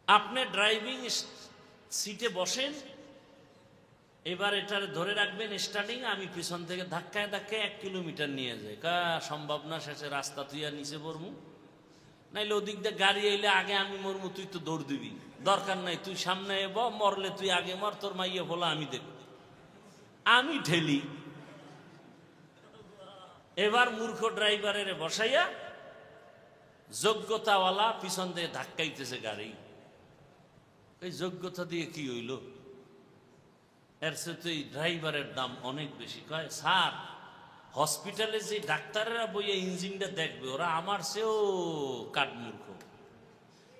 আপনি ড্রাইভিং সিটে বসেন, এবার এটার ধরে রাখবেন স্টার্টিং, আমি পিছন থেকে ধাক্কায় ধাক্কায় 1 কিলোমিটার নিয়ে যাই। সম্ভব না, শেষে রাস্তা তুই আর নিচে পড়মু, নাইলে ওদিক দিয়ে গাড়ি এলে আগে আমি মরমু, তুই তো দৌড় দিবি, দরকার নাই, তুই সামনে এব, মরলে তুই আগে মর, তোর মাইয়ে বলা আমি দেখব, আমি ঠেলি। এবার মূর্খ ড্রাইভারের বসাইয়া যোগ্যতাওয়ালা পিছন দিয়ে ধাক্কাইতেছে গাড়ি। এই যোগ্যতা দিয়ে কি হইল? এর চেয়ে তো এই ড্রাইভারের দাম অনেক বেশি। কয় স্যার, হসপিটালে যে ডাক্তারেরা বইয়ে ইঞ্জিনটা দেখবে, ওরা আমার চেয়েও কাঠমূর্খ,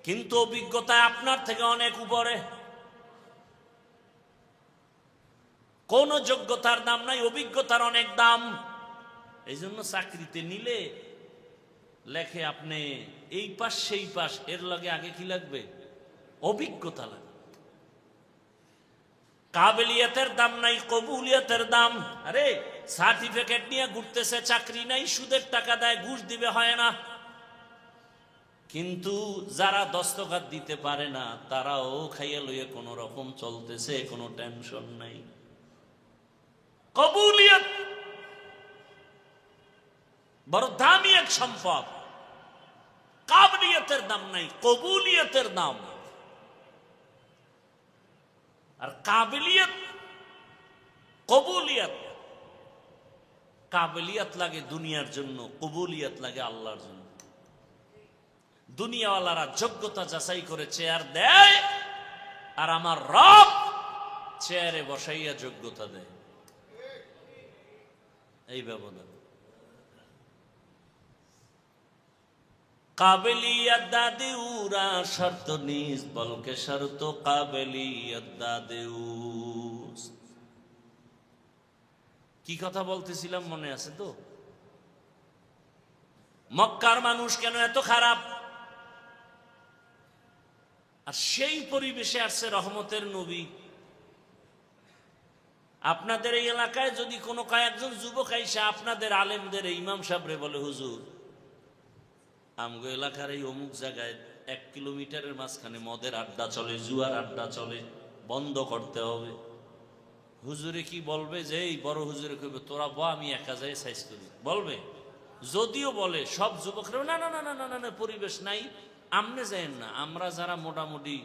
কিন্তু অভিজ্ঞতা আপনার থেকে অনেক উপরে। কোন যোগ্যতার দাম নাই, অভিজ্ঞতার অনেক দাম। এই জন্য চাকরিতে নিলে লেখে আপনি এই পাশ সেই পাশ, এর লগে আগে কি লাগবে? অভিজ্ঞতা লাগবে। কাবিলিয়তের দাম নাই, কবুলিয়তের দাম। আরে সার্টিফিকেট নিয়ে ঘুরতেছে, চাকরি নাই, সুদের টাকা দেয়, ঘুষ দিবে, হয় না। কিন্তু যারা দস্তখত দিতে পারে না, তারাও খাইয়া লইয়া কোন রকম চলতেছে, কোনো টেনশন নাই। কবুলিয়ত বড় দামি এক সম্পদ। কাবিলিয়তের দাম নাই, কবুলিয়তের দাম। আর কাবিলিয়ত, কবুলিয়ত, কাবিলিয়ত লাগে দুনিয়ার জন্য, কবুলিয়ত লাগে আল্লাহর জন্য। দুনিয়াওয়ালারা যোগ্যতা যাচাই করে চেয়ার দেয়, আর আমার রব চেয়ারে বসাইয়া যোগ্যতা দেয়। এই ব্যবধান। কাবিলিয়ত দাদে উরা শর্ত নিজ বলকে শর্ত কাবিলিয়ত দাদে। কি কথা বলতেছিলাম মনে আছে তো? মক্কার মানুষ কেন এত খারাপ, আর সেই পরিবেশে আসছে রহমতের নবী। আপনাদের এই এলাকায় যদি কোনো কয়েকজন যুবক আইসা আপনাদের আলেমদের ইমাম সাহেবরে বলে, হুজুর আমগো এলাকার এই অমুক জায়গায় 1 কিলোমিটারের মাঝখানে মদের আড্ডা চলে, জুয়ার আড্ডা চলে, বন্ধ করতে হবে। হুজুরে কি বলবে? যে এই বড় হুজুরে কইবে তোরা ব, আমি একা যাই সাইজ করি, বলবে? যদিও বলে, সব যুবকরা না না না না না না, পরিবেশ নাই, আমনে যাইেন না, আমরা যারা মোটামুটি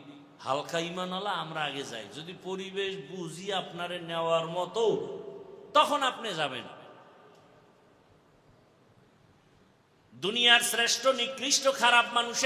হালকা ইমানওয়ালা আমরা আগে যাই, যদি পরিবেশ বুঝি আপনারে নেওয়ার মতো, তখন আপনি যাবেন। দুনিয়ার শ্রেষ্ঠ নিকৃষ্ট খারাপ মানুষের